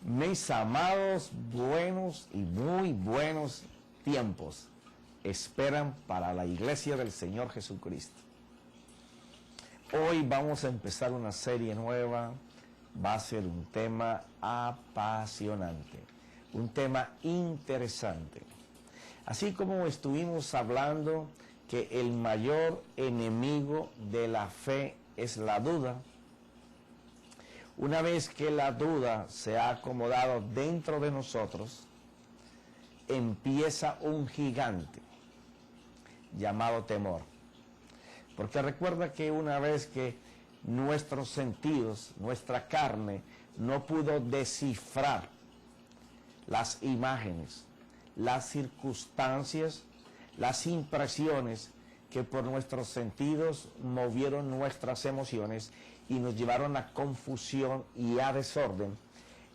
Mis amados, buenos y muy buenos tiempos esperan para la iglesia del Señor Jesucristo. Hoy vamos a empezar una serie nueva. Va a ser un tema apasionante, un tema interesante. Así como estuvimos hablando que el mayor enemigo de la fe es la duda, una vez que la duda se ha acomodado dentro de nosotros, empieza un gigante llamado temor. Porque recuerda que una vez que nuestros sentidos, nuestra carne, no pudo descifrar las imágenes, las circunstancias, las impresiones que por nuestros sentidos movieron nuestras emociones y nos llevaron a confusión y a desorden,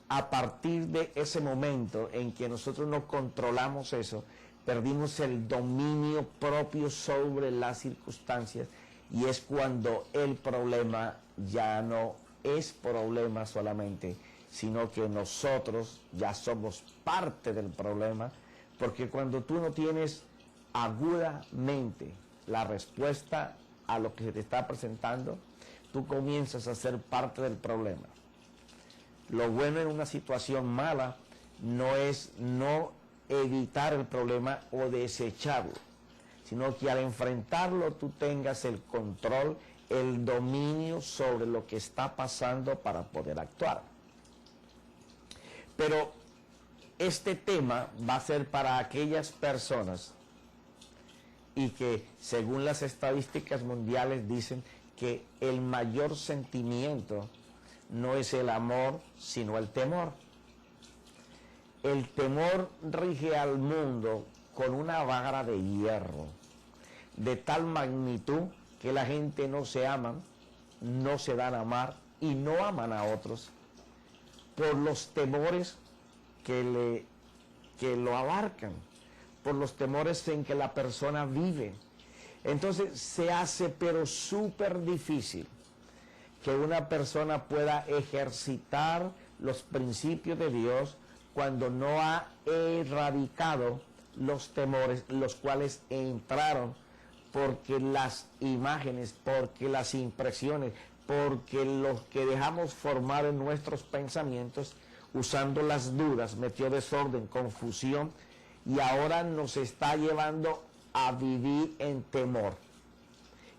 a partir de ese momento en que nosotros no controlamos eso, perdimos el dominio propio sobre las circunstancias, y es cuando el problema ya no es problema solamente, sino que nosotros ya somos parte del problema, porque cuando tú no tienes agudamente la respuesta a lo que se te está presentando, tú comienzas a ser parte del problema. Lo bueno en una situación mala no es no evitar el problema o desecharlo, sino que al enfrentarlo tú tengas el control, el dominio sobre lo que está pasando para poder actuar. Pero este tema va a ser para aquellas personas y que según las estadísticas mundiales dicen que el mayor sentimiento no es el amor, sino el temor. El temor rige al mundo con una vara de hierro, de tal magnitud que la gente no se aman, no se dan a amar y no aman a otros por los temores que lo abarcan, por los temores en que la persona vive. Entonces se hace pero súper difícil que una persona pueda ejercitar los principios de Dios cuando no ha erradicado los temores, los cuales entraron porque las imágenes, porque las impresiones, porque los que dejamos formar en nuestros pensamientos, usando las dudas, metió desorden, confusión, y ahora nos está llevando a vivir en temor.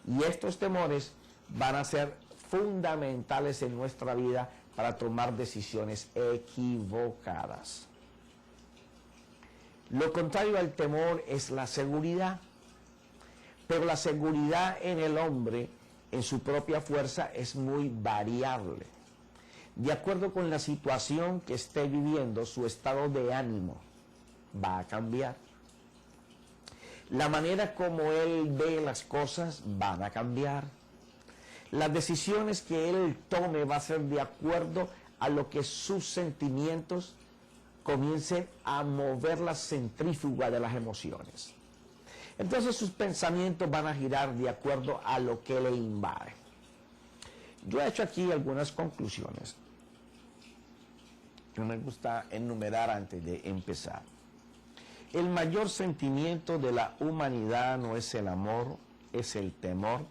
Y estos temores van a ser fundamentales en nuestra vida para tomar decisiones equivocadas. Lo contrario al temor es la seguridad. Pero la seguridad en el hombre, en su propia fuerza, es muy variable. De acuerdo con la situación que esté viviendo, su estado de ánimo va a cambiar. La manera como él ve las cosas van a cambiar. Las decisiones que él tome va a ser de acuerdo a lo que sus sentimientos comiencen a mover la centrífuga de las emociones. Entonces sus pensamientos van a girar de acuerdo a lo que le invade. Yo he hecho aquí algunas conclusiones que me gusta enumerar antes de empezar. El mayor sentimiento de la humanidad no es el amor, es el temor,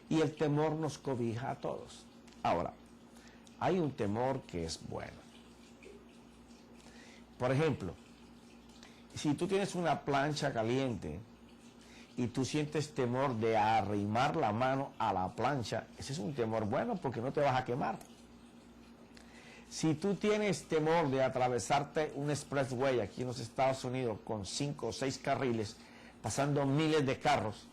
y el temor nos cobija a todos. Ahora, hay un temor que es bueno. Por ejemplo, si tú tienes una plancha caliente y tú sientes temor de arrimar la mano a la plancha, ese es un temor bueno porque no te vas a quemar. Si tú tienes temor de atravesarte un expressway aquí en los Estados Unidos con 5 o 6 carriles, pasando miles de carros,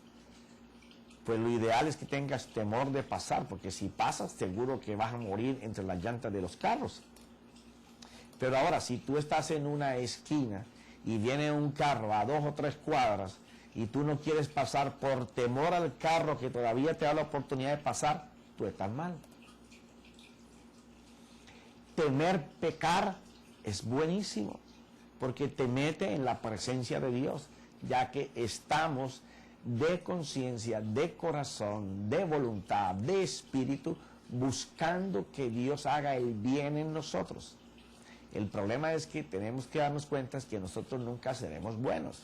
pues lo ideal es que tengas temor de pasar, porque si pasas seguro que vas a morir entre las llantas de los carros. Pero ahora, si tú estás en una esquina y viene un carro a 2 o 3 cuadras y tú no quieres pasar por temor al carro que todavía te da la oportunidad de pasar, tú estás mal. Temer pecar es buenísimo, porque te mete en la presencia de Dios, ya que estamos de conciencia, de corazón, de voluntad, de espíritu, buscando que Dios haga el bien en nosotros. El problema es que tenemos que darnos cuenta que nosotros nunca seremos buenos.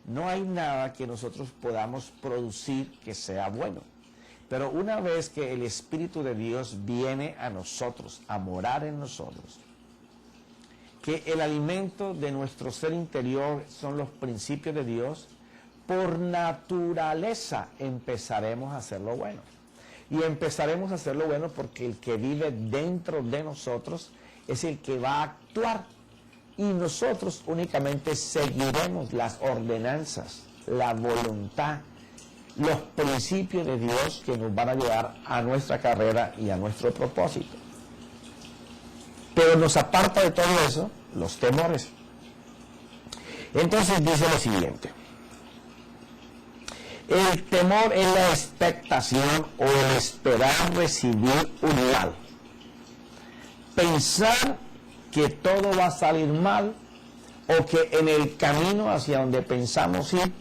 No hay nada que nosotros podamos producir que sea bueno. Pero una vez que el Espíritu de Dios viene a nosotros, a morar en nosotros, que el alimento de nuestro ser interior son los principios de Dios, por naturaleza empezaremos a hacer lo bueno. Y empezaremos a hacer lo bueno porque el que vive dentro de nosotros es el que va a actuar. Y nosotros únicamente seguiremos las ordenanzas, la voluntad, los principios de Dios que nos van a llevar a nuestra carrera y a nuestro propósito. Pero nos aparta de todo eso los temores. Entonces dice lo siguiente: el temor es la expectación o el esperar recibir un mal. Pensar que todo va a salir mal o que en el camino hacia donde pensamos ir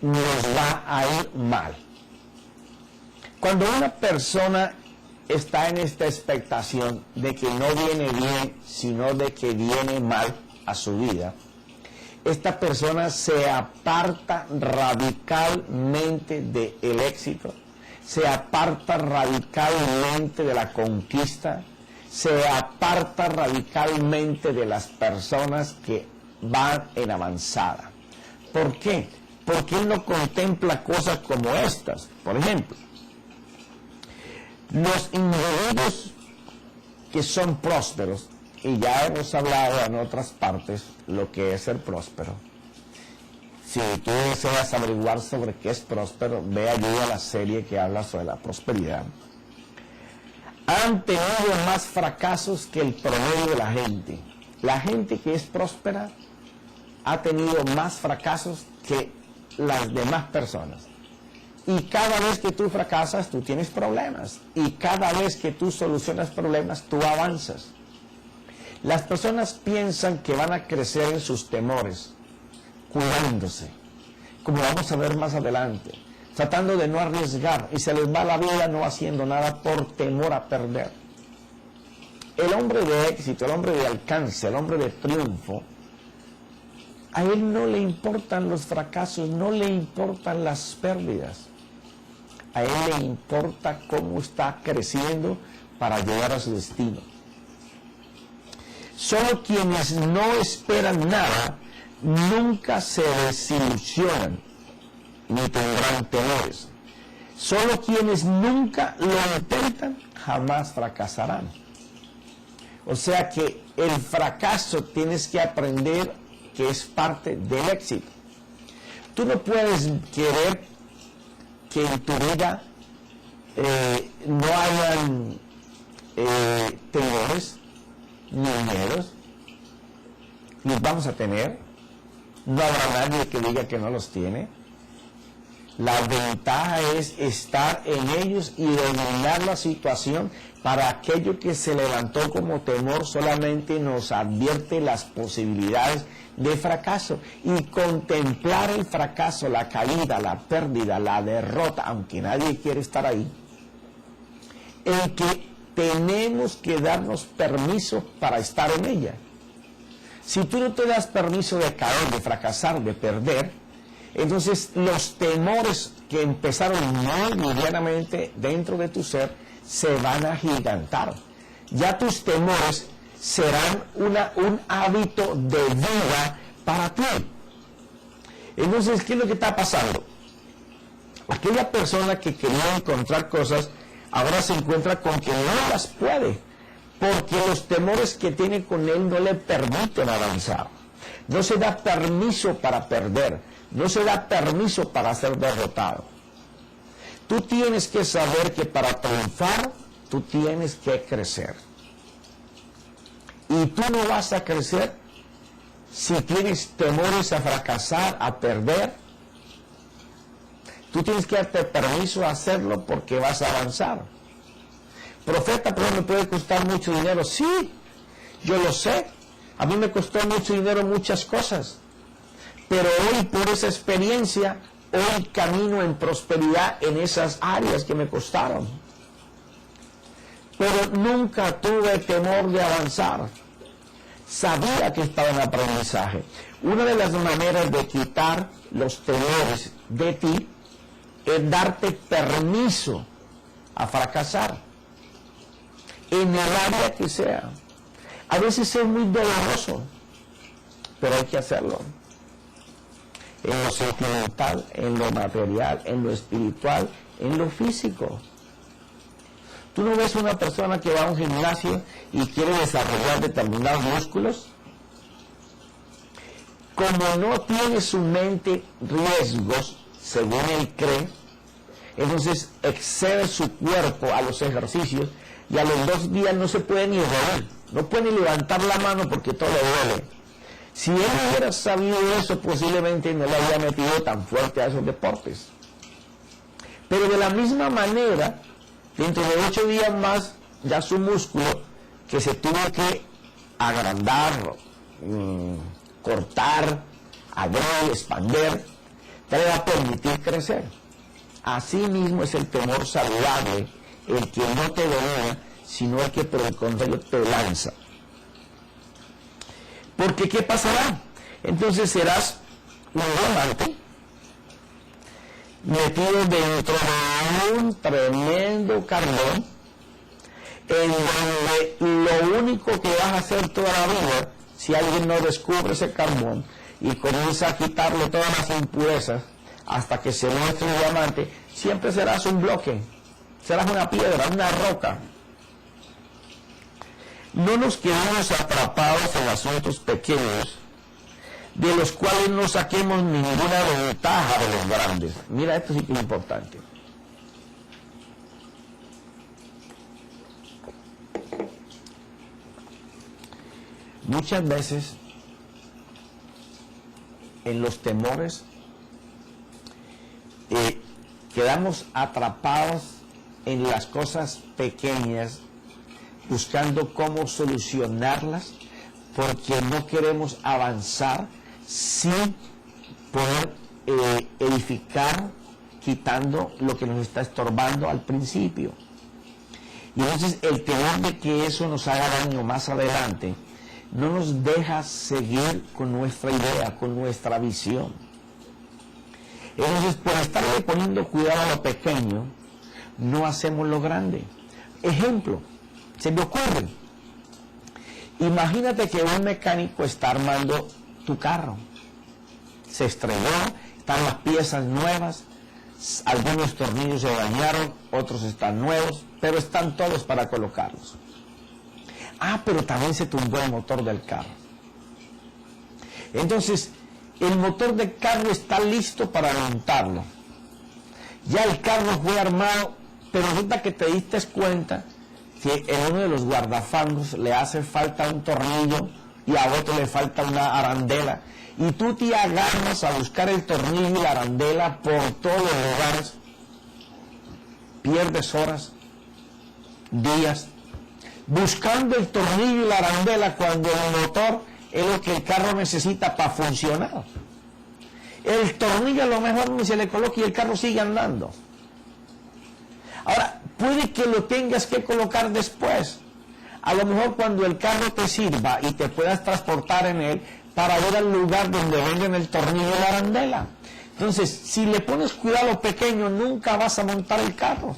nos va a ir mal. Cuando una persona está en esta expectación de que no viene bien, sino de que viene mal a su vida, esta persona se aparta radicalmente del éxito, se aparta radicalmente de la conquista, se aparta radicalmente de las personas que van en avanzada. ¿Por qué? Porque él no contempla cosas como estas. Por ejemplo, los individuos que son prósperos, y ya hemos hablado en otras partes lo que es ser próspero. Si tú deseas averiguar sobre qué es próspero, ve allí a la serie que habla sobre la prosperidad. Han tenido más fracasos que el promedio de la gente. La gente que es próspera ha tenido más fracasos que las demás personas. Y cada vez que tú fracasas, tú tienes problemas. Y cada vez que tú solucionas problemas, tú avanzas. Las personas piensan que van a crecer en sus temores, cuidándose, como vamos a ver más adelante, tratando de no arriesgar, y se les va la vida no haciendo nada por temor a perder. El hombre de éxito, el hombre de alcance, el hombre de triunfo, a él no le importan los fracasos, no le importan las pérdidas. A él le importa cómo está creciendo para llegar a su destino. Solo quienes no esperan nada nunca se desilusionan ni tendrán temores. Solo quienes nunca lo intentan jamás fracasarán. O sea que el fracaso tienes que aprender que es parte del éxito. Tú no puedes querer que en tu vida no hayan temores ni miedos. Los vamos a tener. No habrá nadie que diga que no los tiene. La ventaja es estar en ellos y dominar la situación. Para aquello que se levantó como temor, solamente nos advierte las posibilidades de fracaso, y contemplar el fracaso, la caída, la pérdida, la derrota, aunque nadie quiere estar ahí, en que tenemos que darnos permiso para estar en ella. Si tú no te das permiso de caer, de fracasar, de perder, entonces los temores que empezaron muy livianamente dentro de tu ser se van a agigantar. Ya tus temores serán un hábito de vida para ti. Entonces, ¿qué es lo que está pasando? Aquella persona que quería encontrar cosas, ahora se encuentra con que no las puede, porque los temores que tiene con él no le permiten avanzar. No se da permiso para perder, no se da permiso para ser derrotado. Tú tienes que saber que para triunfar, tú tienes que crecer. Y tú no vas a crecer si tienes temores a fracasar, a perder. Tú tienes que darte permiso a hacerlo porque vas a avanzar. Profeta, pero me puede costar mucho dinero. Sí, yo lo sé. A mí me costó mucho dinero muchas cosas. Pero hoy, por esa experiencia, hoy camino en prosperidad en esas áreas que me costaron. Pero nunca tuve temor de avanzar. sabía que estaba en aprendizaje. Una de las maneras de quitar los temores de ti es darte permiso a fracasar, en el área que sea. A veces es muy doloroso, pero hay que hacerlo. En lo sentimental, en lo material, en lo espiritual, en lo físico. ¿Tú no ves una persona que va a un gimnasio y quiere desarrollar determinados músculos? Como no tiene su mente riesgos, según él cree, entonces excede su cuerpo a los ejercicios y a los 2 días no se puede ni reír, no puede ni levantar la mano porque todo le duele. Si él hubiera sabido eso, posiblemente no le había metido tan fuerte a esos deportes. Pero de la misma manera, dentro de 8 días más, ya su músculo, que se tuvo que agrandar, cortar, abrir, expander, te va a permitir crecer. Así mismo es el temor saludable, el que no te domina, sino el que por el contrario te lanza. Porque ¿qué pasará? Entonces serás un diamante metido dentro de un tremendo carbón, en donde lo único que vas a hacer toda la vida, si alguien no descubre ese carbón y comienza a quitarle todas las impurezas hasta que se muestre un diamante, siempre serás un bloque, serás una piedra, una roca. No nos quedamos atrapados en asuntos pequeños de los cuales no saquemos ninguna ventaja de los grandes. Mira, esto sí que es importante. Muchas veces en los temores quedamos atrapados en las cosas pequeñas, buscando cómo solucionarlas, porque no queremos avanzar sin poder edificar, quitando lo que nos está estorbando al principio. Y entonces el temor de que eso nos haga daño más adelante no nos deja seguir con nuestra idea, con nuestra visión. Entonces, por estarle poniendo cuidado a lo pequeño, no hacemos lo grande. Ejemplo, se me ocurre. Imagínate que un mecánico está armando tu carro. Se estrelló, están las piezas nuevas, algunos tornillos se dañaron, otros están nuevos, pero están todos para colocarlos. Pero también se tumbó el motor del carro. Entonces, el motor del carro está listo para montarlo. Ya el carro fue armado, pero resulta que te diste cuenta que en uno de los guardafangos le hace falta un tornillo y a otro le falta una arandela. Y tú te agarras a buscar el tornillo y la arandela por todos los lugares. Pierdes horas, días, buscando el tornillo y la arandela cuando el motor es lo que el carro necesita para funcionar. El tornillo a lo mejor ni se le coloca y el carro sigue andando. Ahora, puede que lo tengas que colocar después. A lo mejor cuando el carro te sirva y te puedas transportar en él para ir al lugar donde venden el tornillo y la arandela. Entonces, si le pones cuidado a lo pequeño, nunca vas a montar el carro. O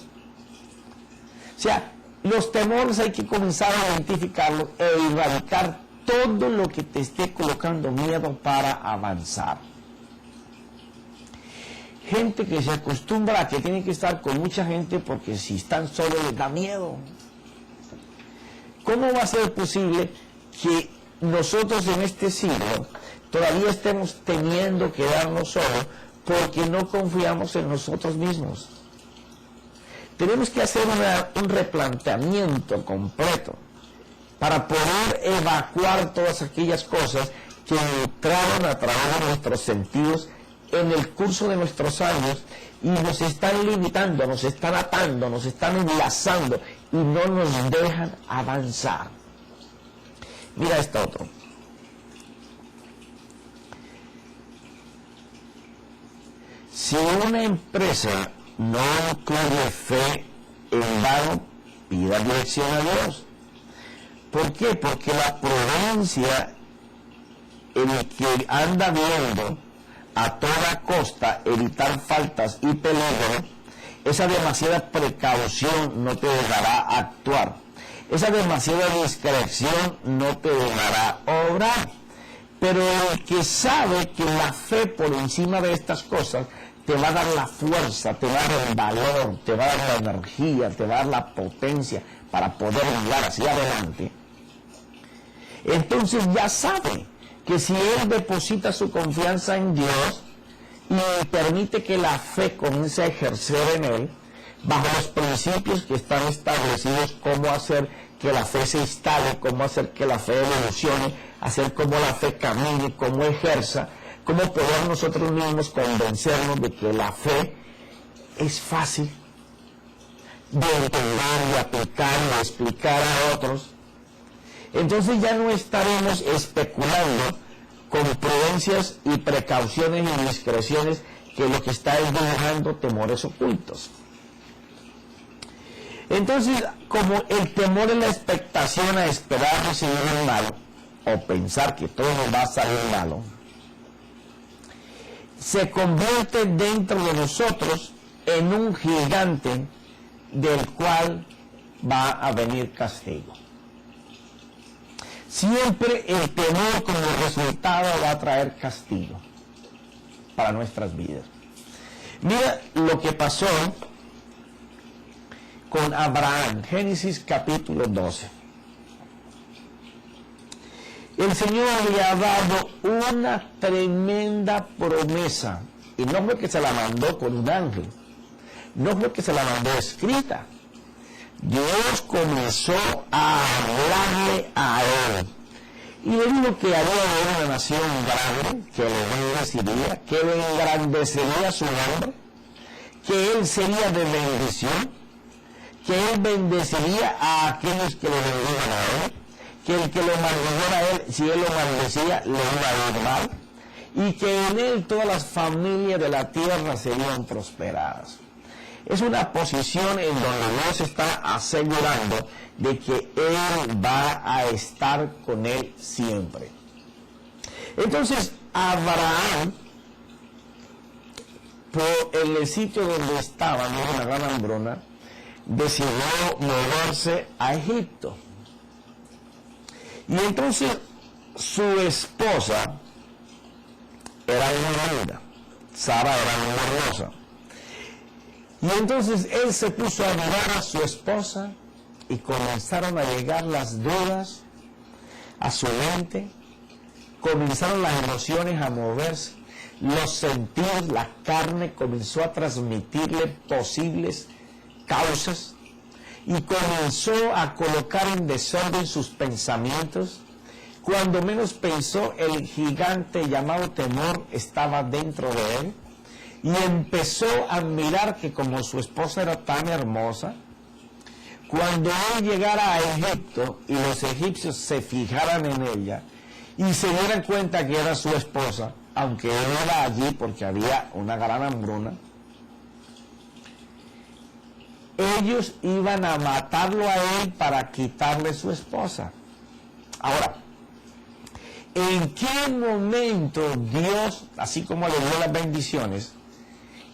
sea, los temores hay que comenzar a identificarlos e erradicar todo lo que te esté colocando miedo para avanzar. Gente que se acostumbra a que tiene que estar con mucha gente porque si están solos les da miedo. ¿Cómo va a ser posible que nosotros en este siglo todavía estemos teniendo que quedarnos solos porque no confiamos en nosotros mismos? Tenemos que hacer un replanteamiento completo para poder evacuar todas aquellas cosas que entraron a través de nuestros sentidos en el curso de nuestros años y nos están limitando, nos están atando, nos están enlazando y no nos dejan avanzar. Mira esto otro. Si una empresa no incluye fe en vano, pida dirección a Dios. ¿Por qué? Porque la prudencia, el que anda viendo a toda costa evitar faltas y peligros, esa demasiada precaución no te dejará actuar. Esa demasiada discreción no te dejará obrar. Pero el que sabe que la fe por encima de estas cosas te va a dar la fuerza, te va a dar el valor, te va a dar la energía, te va a dar la potencia para poder mirar hacia adelante, entonces ya sabe que si él deposita su confianza en Dios y permite que la fe comience a ejercer en él, bajo los principios que están establecidos, cómo hacer que la fe se instale, cómo hacer que la fe evolucione, hacer cómo la fe camine, cómo ejerza, cómo poder nosotros mismos convencernos de que la fe es fácil de entender, de aplicar, de explicar a otros. Entonces ya no estaremos especulando con prudencias y precauciones y discreciones que lo que está es dejando temores ocultos. Entonces, como el temor es la expectación a esperar recibir un malo, o pensar que todo nos va a salir malo, se convierte dentro de nosotros en un gigante del cual va a venir castigo. Siempre el temor como resultado va a traer castigo para nuestras vidas. Mira lo que pasó con Abraham, Génesis capítulo 12. El Señor le ha dado una tremenda promesa, y no fue que se la mandó con un ángel, no fue que se la mandó escrita. Dios comenzó a hablarle a él y le dijo que había una nación grande, que le bendeciría, que le engrandecería su nombre, que él sería de bendición, que él bendeciría a aquellos que lo bendigan a él, que el que lo maldijera a él, si él lo maldecía, le iba a ir mal, y que en él todas las familias de la tierra serían prosperadas. Es una posición en donde Dios está asegurando de que Él va a estar con él siempre. Entonces, Abraham, por el sitio donde estaba, en una gran hambruna, decidió moverse a Egipto. Y entonces su esposa era una linda, Sara era muy hermosa. Y entonces él se puso a mirar a su esposa y comenzaron a llegar las dudas a su mente, comenzaron las emociones a moverse, los sentidos, la carne comenzó a transmitirle posibles causas y comenzó a colocar en desorden sus pensamientos. Cuando menos pensó, el gigante llamado temor estaba dentro de él y empezó a mirar que como su esposa era tan hermosa, cuando él llegara a Egipto y los egipcios se fijaran en ella y se dieran cuenta que era su esposa, aunque él era allí porque había una gran hambruna, ellos iban a matarlo a él para quitarle su esposa. Ahora, ¿en qué momento Dios, así como le dio las bendiciones,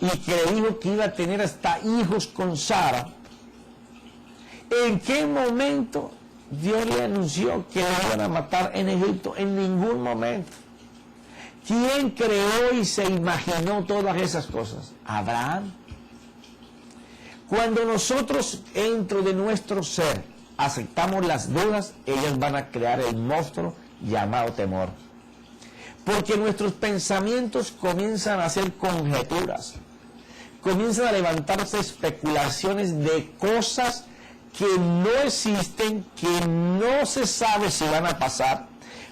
y que le dijo que iba a tener hasta hijos con Sara, en qué momento Dios le anunció que lo iban a matar en Egipto? En ningún momento. ¿Quién creó y se imaginó todas esas cosas? Abraham. Cuando nosotros dentro de nuestro ser aceptamos las dudas, ellas van a crear el monstruo llamado temor. Porque nuestros pensamientos comienzan a hacer conjeturas, comienzan a levantarse especulaciones de cosas que no existen, que no se sabe si van a pasar,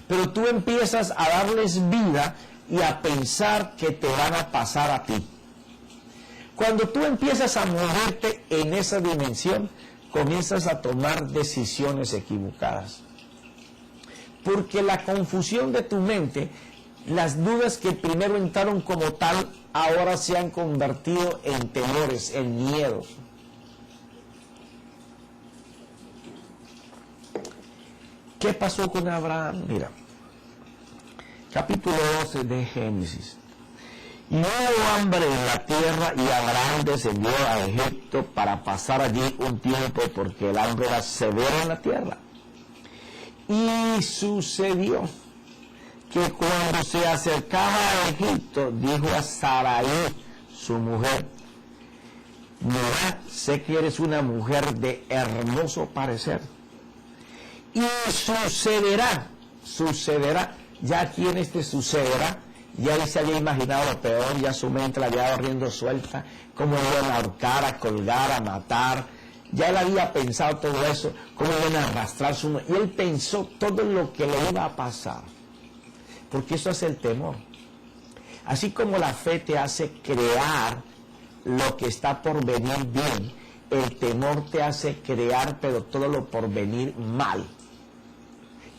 pero tú empiezas a darles vida y a pensar que te van a pasar a ti. Cuando tú empiezas a moverte en esa dimensión, comienzas a tomar decisiones equivocadas. Porque la confusión de tu mente, las dudas que primero entraron como tal, ahora se han convertido en temores, en miedos. ¿Qué pasó con Abraham? Mira, capítulo 12 de Génesis. Y hubo hambre en la tierra y Abraham descendió a Egipto para pasar allí un tiempo porque el hambre era severa en la tierra. Y sucedió que cuando se acercaba a Egipto, dijo a Sarai, su mujer, mira, sé que eres una mujer de hermoso parecer. Y sucederá, ya aquí en este sucederá, ya él se había imaginado lo peor, ya su mente la había dado riendo suelta, cómo iban a ahorcar, a colgar, a matar. Ya él había pensado todo eso, cómo iban a arrastrar su... Y él pensó todo lo que le iba a pasar. Porque eso es el temor. Así como la fe te hace crear lo que está por venir bien, el temor te hace crear, pero todo lo por venir mal.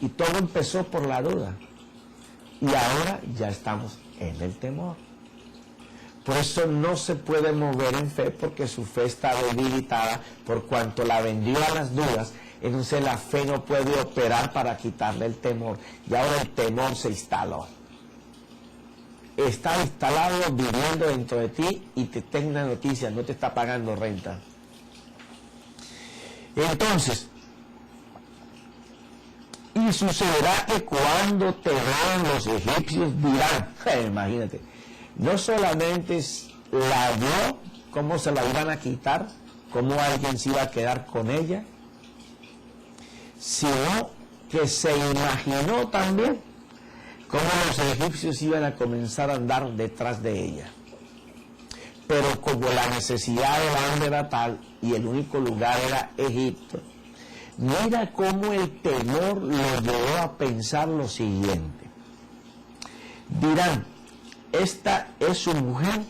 Y todo empezó por la duda. Y ahora ya estamos en el temor. Por eso no se puede mover en fe, porque su fe está debilitada por cuanto la vendió a las dudas. Entonces la fe no puede operar para quitarle el temor. Y ahora el temor se instaló. Está instalado viviendo dentro de ti y te tengo una noticia, no te está pagando renta. Entonces, y sucederá que cuando te vean los egipcios dirán, imagínate, no solamente la vio, cómo se la iban a quitar, cómo alguien se iba a quedar con ella, sino que se imaginó también cómo los egipcios iban a comenzar a andar detrás de ella. Pero como la necesidad del hambre era tal y el único lugar era Egipto, mira cómo el temor lo llevó a pensar lo siguiente. Dirán, esta es su mujer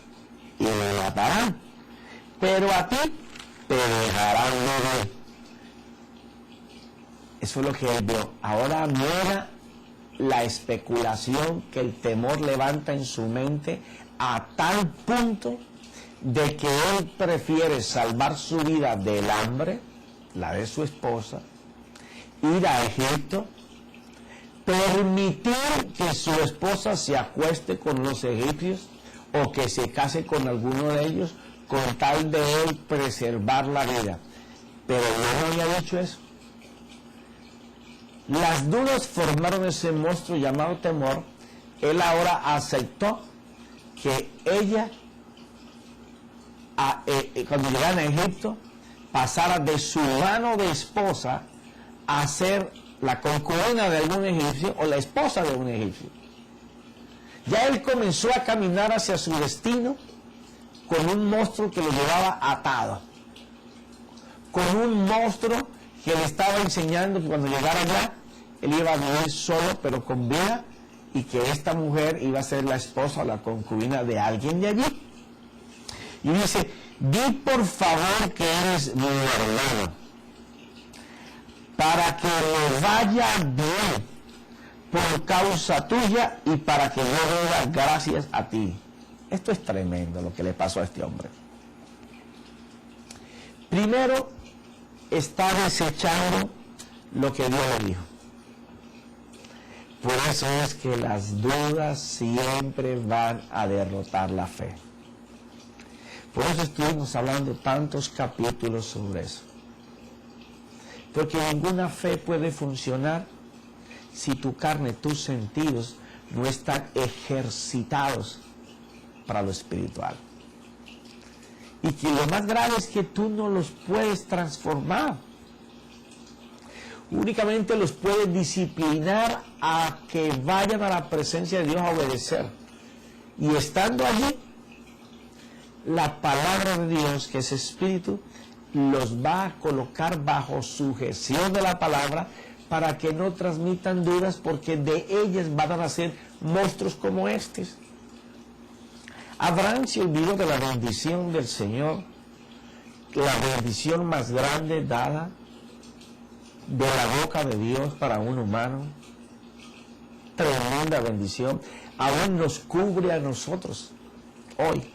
y la matarán, pero a ti te dejarán vivir. Eso es lo que él vio. Ahora mira la especulación que el temor levanta en su mente a tal punto de que él prefiere salvar su vida del hambre, la de su esposa, ir a Egipto, permitir que su esposa se acueste con los egipcios o que se case con alguno de ellos con tal de él preservar la vida. Pero no había dicho eso. Las dudas formaron ese monstruo llamado temor. Él ahora aceptó que ella, cuando llegaran a Egipto, pasara de su mano de esposa a ser la concubina de algún egipcio o la esposa de un egipcio. Ya él comenzó a caminar hacia su destino con un monstruo que lo llevaba atado, con un monstruo que le estaba enseñando que cuando llegara allá, él iba a vivir solo pero con vida y que esta mujer iba a ser la esposa o la concubina de alguien de allí. Y dice, di por favor que eres mi hermano, para que me vaya bien por causa tuya y para que yo dé gracias a ti. Esto es tremendo lo que le pasó a este hombre. Primero, está desechando lo que Dios le dijo. Por eso es que las dudas siempre van a derrotar la fe. Por eso estuvimos hablando tantos capítulos sobre eso. Porque ninguna fe puede funcionar si tu carne, tus sentidos no están ejercitados para lo espiritual. Y que lo más grave es que tú no los puedes transformar. Únicamente los puedes disciplinar a que vayan a la presencia de Dios a obedecer. Y estando allí, la palabra de Dios, que es espíritu, los va a colocar bajo sujeción de la palabra para que no transmitan dudas, porque de ellas van a nacer monstruos como estos. Abraham se olvidó de la bendición del Señor, la bendición más grande dada de la boca de Dios para un humano. Tremenda bendición. Aún nos cubre a nosotros hoy.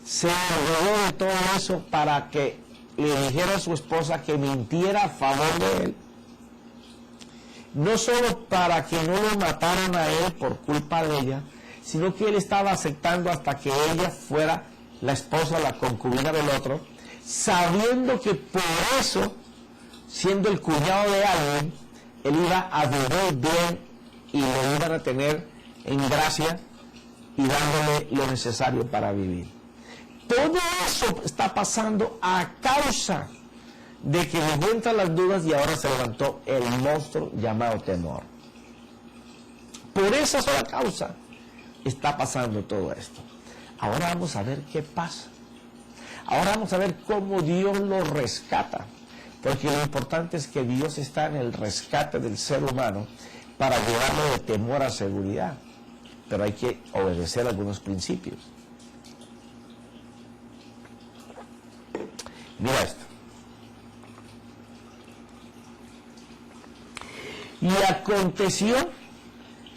Se olvidó de todo eso para que le dijera a su esposa que mintiera a favor de él, no solo para que no lo mataran a él por culpa de ella, sino que él estaba aceptando hasta que ella fuera la esposa, la concubina del otro, sabiendo que por eso, siendo el cuñado de alguien, él iba a vivir bien y lo iban a tener en gracia y dándole lo necesario para vivir. Todo eso está pasando a causa de que le entran las dudas y ahora se levantó el monstruo llamado temor. Por esa sola causa está pasando todo esto. Ahora vamos a ver qué pasa. Ahora vamos a ver cómo Dios lo rescata. Porque lo importante es que Dios está en el rescate del ser humano para llevarlo de temor a seguridad. Pero hay que obedecer algunos principios. Mira esto. Y aconteció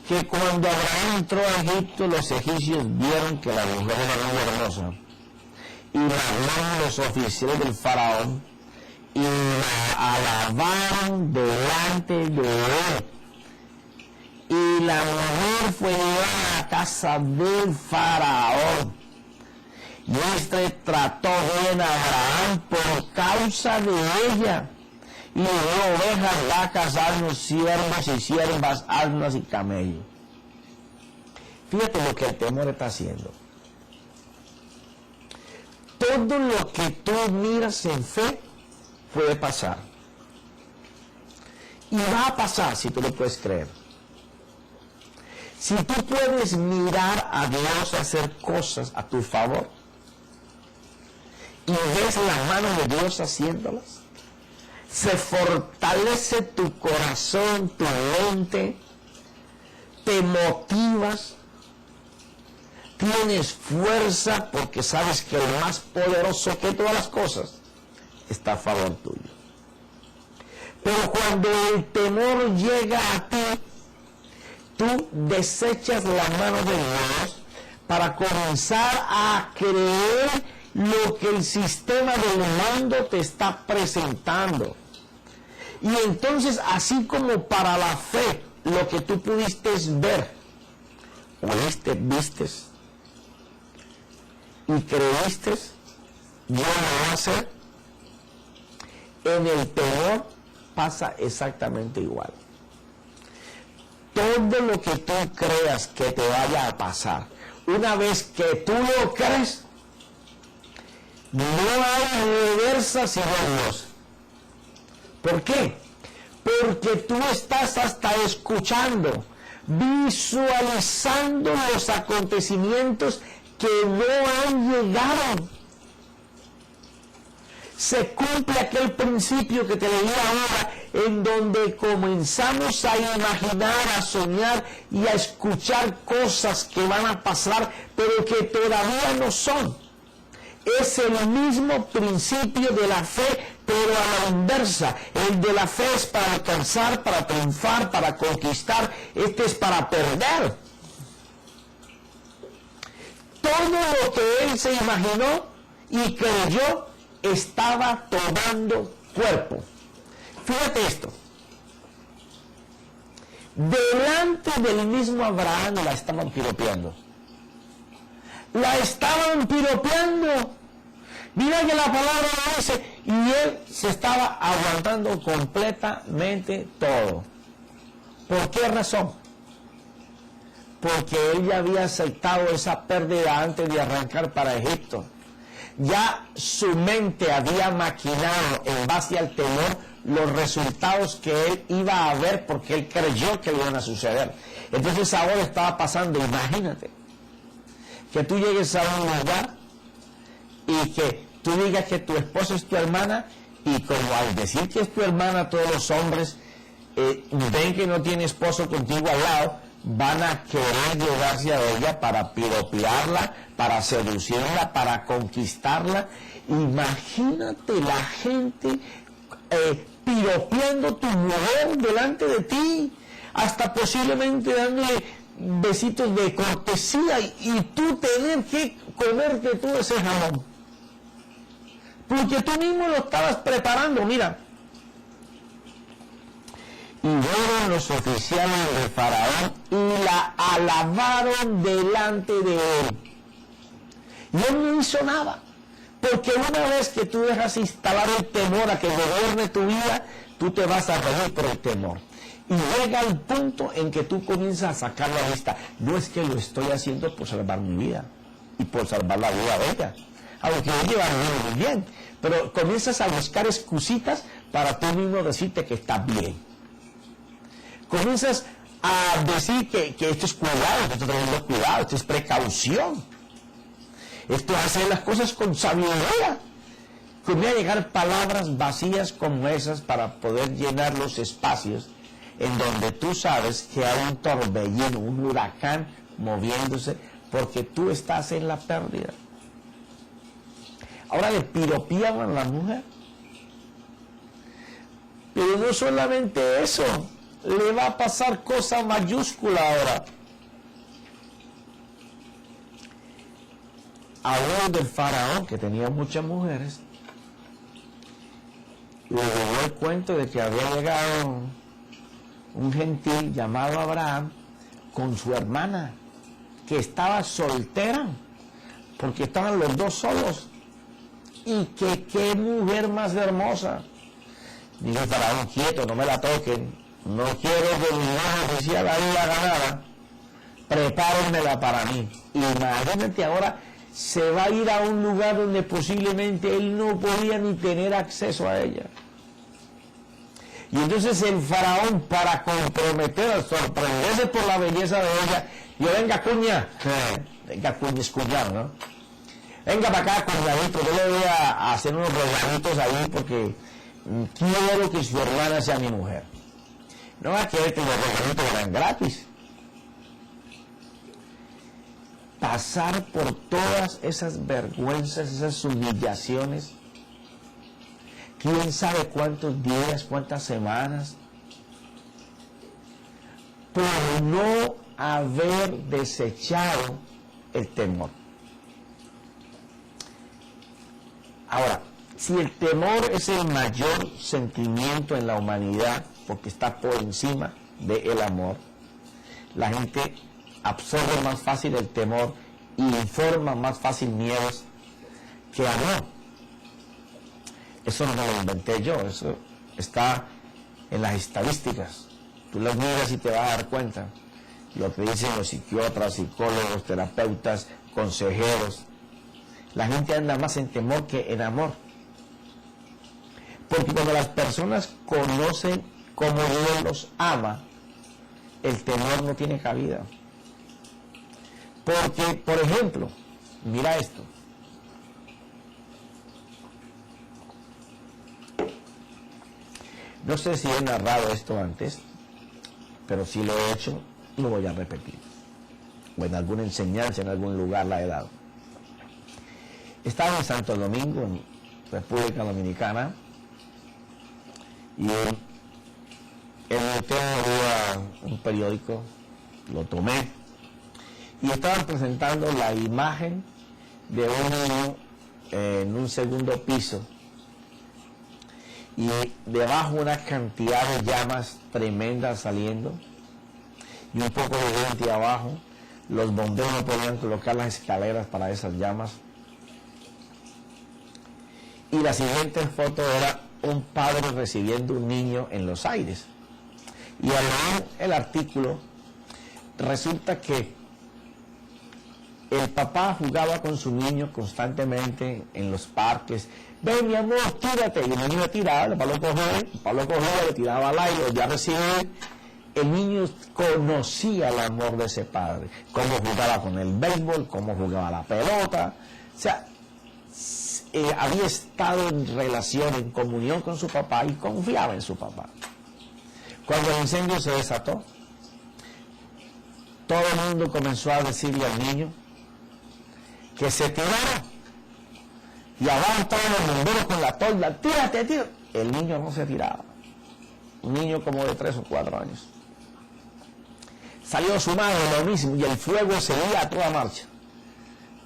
que cuando Abraham entró a Egipto, los egipcios vieron que la mujer era muy hermosa. Y la los oficiales del faraón y la alabaron delante de él. Y la mujer fue llevada a casa del faraón. Y este trató bien a Abraham por causa de ella. Y le dio ovejas, vacas, asnos, siervos y siervas, asnas y camellos. Fíjate lo que el temor está haciendo. Todo lo que tú miras en fe puede pasar. Y va a pasar si tú lo puedes creer. Si tú puedes mirar a Dios hacer cosas a tu favor y ves la mano de Dios haciéndolas, se fortalece tu corazón, tu mente, te motivas, tienes fuerza porque sabes que el más poderoso que todas las cosas está a favor tuyo. Pero cuando el temor llega a ti, tú desechas la mano de Dios para comenzar a creer lo que el sistema del mundo te está presentando. Y entonces, así como para la fe, lo que tú pudiste ver, oíste, vistes y creíste, Dios lo va a hacer, en el temor pasa exactamente igual. Todo lo que tú creas que te vaya a pasar, una vez que tú lo crees, no hay reversa sino Dios. ¿Por qué? Porque tú estás hasta escuchando, visualizando los acontecimientos que no han llegado. Se cumple aquel principio que te leía ahora, en donde comenzamos a imaginar, a soñar y a escuchar cosas que van a pasar, pero que todavía no son. Es el mismo principio de la fe, pero a la inversa. El de la fe es para alcanzar, para triunfar, para conquistar. Este es para perder. Todo lo que él se imaginó y creyó estaba tomando cuerpo. Fíjate esto. Delante del mismo Abraham la estaban piropeando. La estaban piropeando. Mira que la palabra dice, y él se estaba aguantando completamente todo. ¿Por qué razón? Porque él ya había aceptado esa pérdida antes de arrancar para Egipto. Ya su mente había maquinado en base al temor los resultados que él iba a ver porque él creyó que iban a suceder. Entonces ahora estaba pasando, imagínate, que tú llegues a un lugar y que tú digas que tu esposa es tu hermana y como al decir que es tu hermana todos los hombres ven que no tiene esposo contigo al lado, van a querer llegarse a ella para piropearla, para seducirla, para conquistarla. Imagínate la gente piropeando tu mujer delante de ti, hasta posiblemente dándole besitos de cortesía y tú tener que comerte todo ese jamón. porque tú mismo lo estabas preparando. Mira, y fueron los oficiales de Faraón y la alabaron delante de él. Y él no hizo nada, porque una vez que tú dejas instalar el temor a que gobierne tu vida, tú te vas a reír por el temor. Y llega el punto en que tú comienzas a sacar la vista. No es que lo estoy haciendo por salvar mi vida y por salvar la vida de ella, aunque ella lleva muy bien, pero comienzas a buscar excusitas para tú mismo decirte que estás bien. Comienzas a decir que esto es cuidado, que esto es tremendo cuidado, esto es precaución, esto es hacer las cosas con sabiduría. Comienza a llegar palabras vacías como esas para poder llenar los espacios en donde tú sabes que hay un torbellino, un huracán moviéndose, porque tú estás en la pérdida. Ahora le piropeaban a la mujer. Pero no solamente eso, le va a pasar cosa mayúscula ahora. Habló del faraón, que tenía muchas mujeres, le llegó el cuento de que había llegado un gentil llamado Abraham con su hermana, que estaba soltera, porque estaban los dos solos. Y que qué mujer más hermosa. Dijo el faraón, quieto, no me la toquen, no quiero que mi hija oficial ahí la ganara, prepárenmela para mí. Imagínate, ahora se va a ir a un lugar donde posiblemente él no podía ni tener acceso a ella. Y entonces el faraón, para comprometer, sorprenderse por la belleza de ella, yo, venga cuña, venga cuña es cuñado, ¿no? Venga para acá, cuñadito, yo le voy a hacer unos regalitos ahí porque quiero que su hermana sea mi mujer. No va a querer que los regalitos eran gratis. Pasar por todas esas vergüenzas, esas humillaciones, quién sabe cuántos días, cuántas semanas, por no haber desechado el temor. Ahora, si el temor es el mayor sentimiento en la humanidad, porque está por encima del amor, la gente absorbe más fácil el temor y informa más fácil miedos que amor. Eso no me lo inventé yo, eso está en las estadísticas. Tú las miras y te vas a dar cuenta. Lo que dicen los psiquiatras, psicólogos, terapeutas, consejeros. La gente anda más en temor que en amor. Porque cuando las personas conocen cómo Dios los ama, el temor no tiene cabida. Porque, por ejemplo, mira esto. No sé si he narrado esto antes, pero si lo he hecho, lo voy a repetir. O en alguna enseñanza, en algún lugar la he dado. Estaba en Santo Domingo, en República Dominicana, y en el hotel había un periódico, lo tomé, y estaban presentando la imagen de un niño en un segundo piso, y debajo una cantidad de llamas tremendas saliendo, y un poco de gente abajo. Los bomberos no podían colocar las escaleras para esas llamas. Y la siguiente foto era un padre recibiendo un niño en los aires. Y al leer el artículo, resulta que el papá jugaba con su niño constantemente en los parques. Ven, mi amor, tírate. Y el niño le tiraba, el papá lo cogía, le tiraba al aire, ya recibía. El niño conocía el amor de ese padre, cómo jugaba con el béisbol, cómo jugaba la pelota. O sea, había estado en relación, en comunión con su papá y confiaba en su papá. Cuando el incendio se desató, todo el mundo comenzó a decirle al niño que se tirara. Y abajo estaban los bomberos con la tolda, tírate, tírate. El niño no se tiraba. Un niño como de 3 o 4 años. Salió su madre, lo mismo, y el fuego seguía a toda marcha.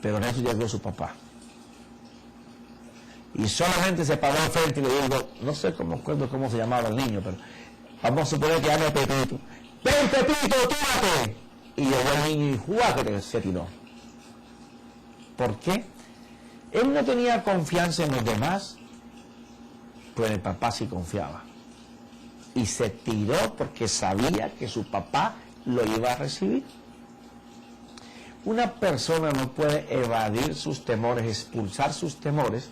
Pero en eso llegó su papá. Y y solamente se paró al frente y le digo, no sé cómo se llamaba el niño, pero vamos a suponer que llame Pepito. ¡Ven, Pepito, tírate! Y llegó el niño y ¡juácate! Se tiró. ¿Por qué? Él no tenía confianza en los demás, pero en el papá sí confiaba. Y se tiró porque sabía que su papá lo iba a recibir. Una persona no puede evadir sus temores, expulsar sus temores,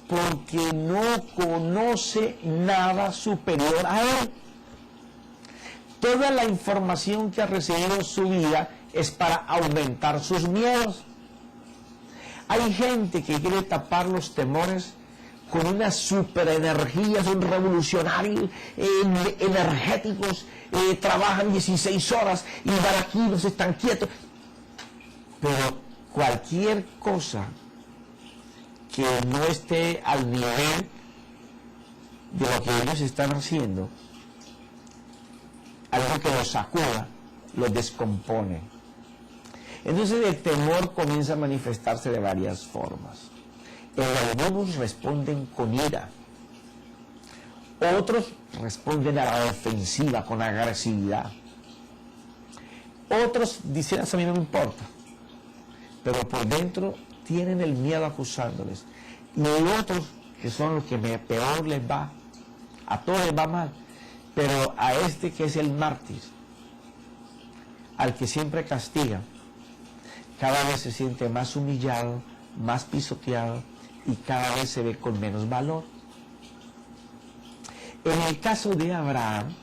porque no conoce nada superior a él. Toda la información que ha recibido en su vida es para aumentar sus miedos. Hay gente que quiere tapar los temores con una superenergía, son revolucionarios, energéticos, trabajan 16 horas y van aquí, no están quietos. Pero cualquier cosa que no esté al nivel de lo que ellos están haciendo, algo que los sacuda, los descompone. Entonces el temor comienza a manifestarse de varias formas. Algunos responden con ira, otros responden a la ofensiva, con agresividad. Otros dicen, eso a mí no me importa, pero por dentro tienen el miedo acusándoles. Y otros, que son los que peor les va, a todos les va mal, pero a este que es el mártir, al que siempre castiga, cada vez se siente más humillado, más pisoteado y cada vez se ve con menos valor. En el caso de Abraham,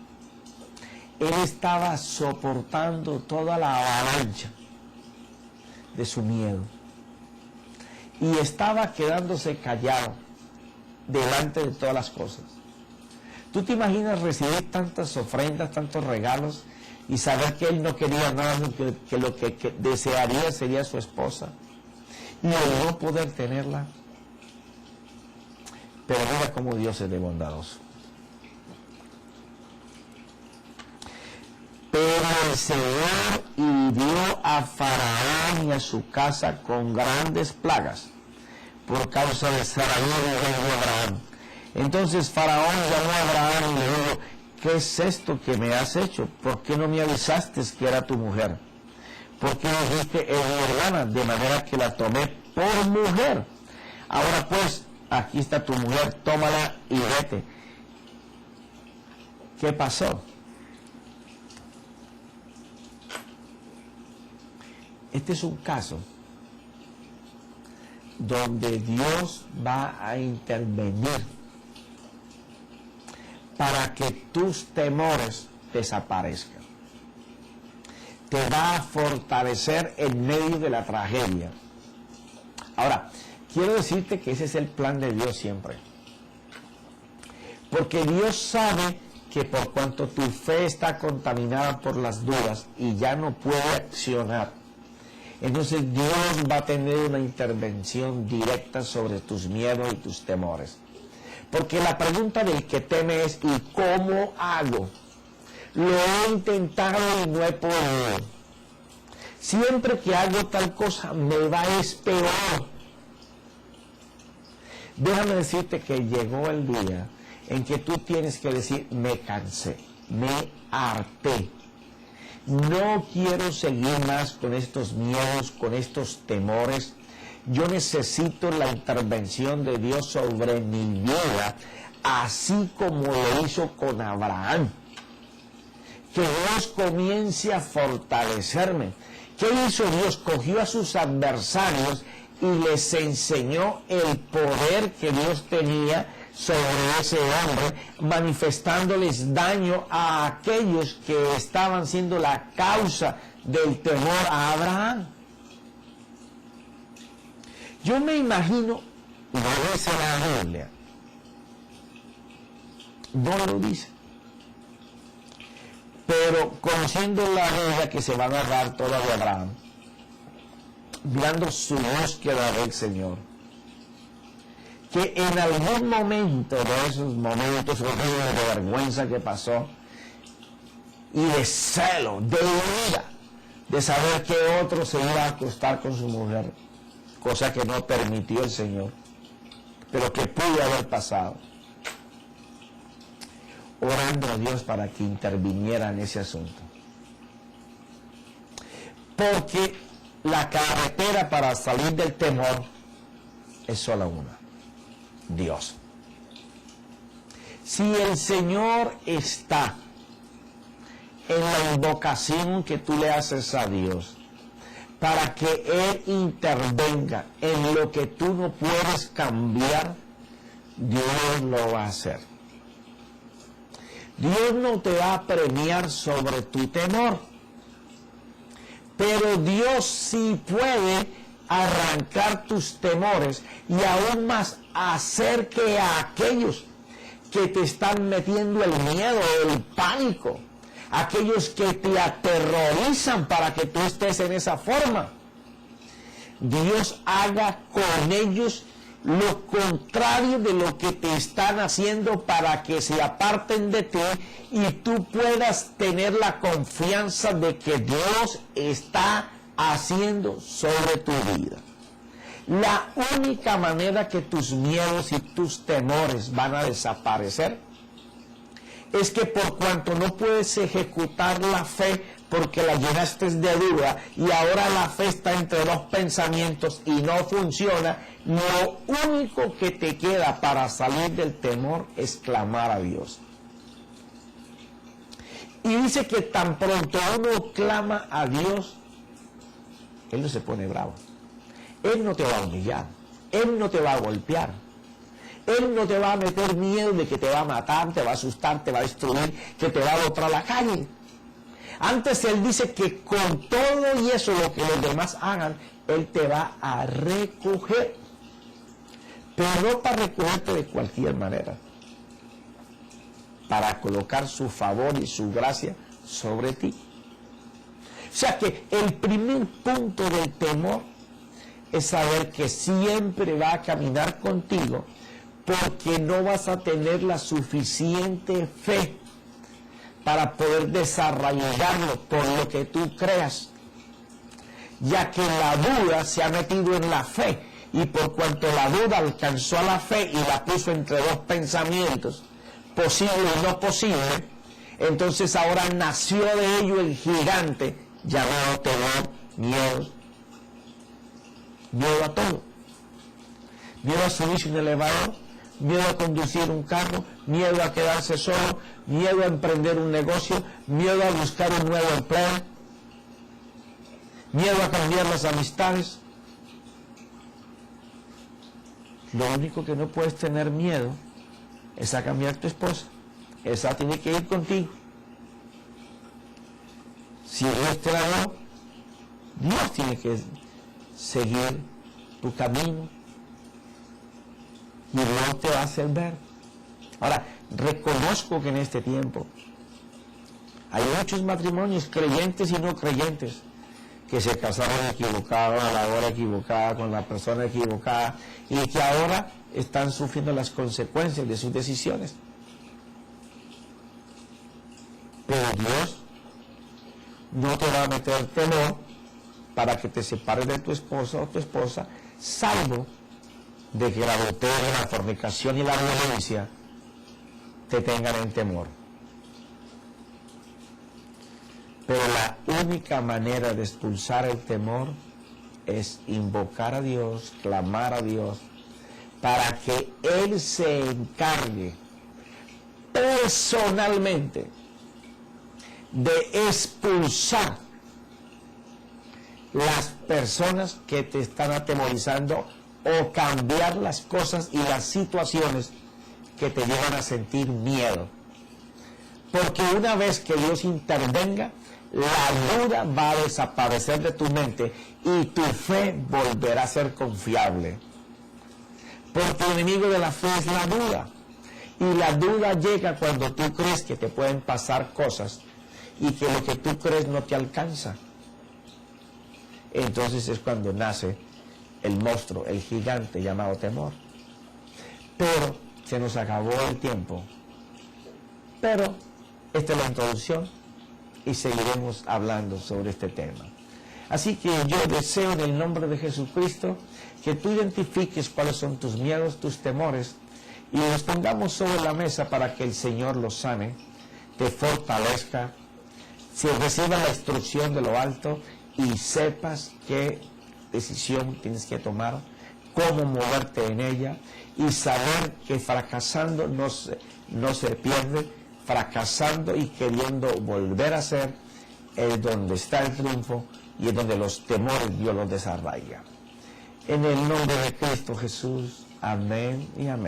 él estaba soportando toda la avalancha de su miedo y estaba quedándose callado delante de todas las cosas. ¿Tú te imaginas recibir tantas ofrendas, tantos regalos y saber que él no quería nada, que lo que desearía sería su esposa y el no poder tenerla? Pero mira cómo Dios es de bondadoso. Pero el Señor hirió a Faraón y a su casa con grandes plagas por causa de Sarai, mujer de Abraham. Entonces Faraón llamó a Abraham y le dijo, ¿qué es esto que me has hecho? ¿Por qué no me avisaste que era tu mujer? ¿Por qué dijiste es mi hermana? De manera que la tomé por mujer. Ahora pues, aquí está tu mujer, tómala y vete. ¿Qué pasó? Este es un caso donde Dios va a intervenir para que tus temores desaparezcan. Te va a fortalecer en medio de la tragedia. Ahora, quiero decirte que ese es el plan de Dios siempre. Porque Dios sabe que por cuanto tu fe está contaminada por las dudas y ya no puede accionar, entonces Dios va a tener una intervención directa sobre tus miedos y tus temores. Porque la pregunta del que teme es, ¿y cómo hago? Lo he intentado y no he podido. Siempre que hago tal cosa me va a peor. Déjame decirte que llegó el día en que tú tienes que decir, me cansé, me harté. No quiero seguir más con estos miedos, con estos temores. Yo necesito la intervención de Dios sobre mi vida, así como lo hizo con Abraham. Que Dios comience a fortalecerme. ¿Qué hizo Dios? Cogió a sus adversarios y les enseñó el poder que Dios tenía sobre ese hombre, manifestándoles daño a aquellos que estaban siendo la causa del temor a Abraham. Yo me imagino, no dice la Biblia, no lo dice, pero conociendo la vida que se va a narrar toda de Abraham, mirando su búsqueda del Señor, que en algún momento de esos momentos horribles de vergüenza que pasó y de celo, de ira, de saber que otro se iba a acostar con su mujer, cosa que no permitió el Señor, de lo que pudo haber pasado, orando a Dios para que interviniera en ese asunto. Porque la carretera para salir del temor es solo una: Dios. Si el Señor está en la invocación que tú le haces a Dios, para que Él intervenga en lo que tú no puedes cambiar, Dios lo va a hacer. Dios no te va a premiar sobre tu temor, pero Dios sí puede arrancar tus temores y aún más hacer que a aquellos que te están metiendo el miedo, el pánico, aquellos que te aterrorizan para que tú estés en esa forma, Dios haga con ellos lo contrario de lo que te están haciendo para que se aparten de ti y tú puedas tener la confianza de que Dios está haciendo sobre tu vida. La única manera que tus miedos y tus temores van a desaparecer es que por cuanto no puedes ejecutar la fe porque la llenaste de duda y ahora la fe está entre dos pensamientos y no funciona, lo único que te queda para salir del temor es clamar a Dios. Y dice que tan pronto uno clama a Dios, Él no se pone bravo. Él no te va a humillar, Él no te va a golpear, Él no te va a meter miedo de que te va a matar, te va a asustar, te va a destruir, que te va a botar a la calle. Antes Él dice que con todo y eso, lo que los demás hagan, Él te va a recoger. Pero no para recogerte de cualquier manera, para colocar su favor y su gracia sobre ti. O sea que el primer punto del temor es saber que siempre va a caminar contigo, porque no vas a tener la suficiente fe para poder desarrollarlo por lo que tú creas, ya que la duda se ha metido en la fe, y por cuanto la duda alcanzó a la fe y la puso entre dos pensamientos, posible y no posible, entonces ahora nació de ello el gigante llamado temor, miedo a todo. Miedo a subirse un elevador, miedo a conducir un carro, miedo a quedarse solo, miedo a emprender un negocio, miedo a buscar un nuevo empleo, miedo a cambiar las amistades. Lo único que no puedes tener miedo es a cambiar tu esposa. Esa tiene que ir contigo. Si Dios te la dio, Dios tiene que seguir tu camino y Dios te va a hacer ver. Ahora, reconozco que en este tiempo hay muchos matrimonios, creyentes y no creyentes, que se casaron equivocados, a la hora equivocada, con la persona equivocada, y que ahora están sufriendo las consecuencias de sus decisiones. Pero Dios no te va a meter temor para que te separes de tu esposa o tu esposa, salvo de que la adulterio, la fornicación y la violencia te tengan en temor. Pero la única manera de expulsar el temor es invocar a Dios, clamar a Dios, para que Él se encargue personalmente de expulsar las personas que te están atemorizando o cambiar las cosas y las situaciones que te llevan a sentir miedo. Porque una vez que Dios intervenga, la duda va a desaparecer de tu mente y tu fe volverá a ser confiable. Porque el enemigo de la fe es la duda. Y la duda llega cuando tú crees que te pueden pasar cosas y que lo que tú crees no te alcanza. Entonces es cuando nace el monstruo, el gigante llamado temor. Pero se nos acabó el tiempo. Pero esta es la introducción y seguiremos hablando sobre este tema. Así que yo deseo en el nombre de Jesucristo que tú identifiques cuáles son tus miedos, tus temores, y los pongamos sobre la mesa para que el Señor los sane, te fortalezca, si recibas la instrucción de lo alto y sepas qué decisión tienes que tomar, cómo moverte en ella, y saber que fracasando no se pierde, fracasando y queriendo volver a ser, es donde está el triunfo y es donde los temores Dios los desarraiga. En el nombre de Cristo Jesús, amén y amén.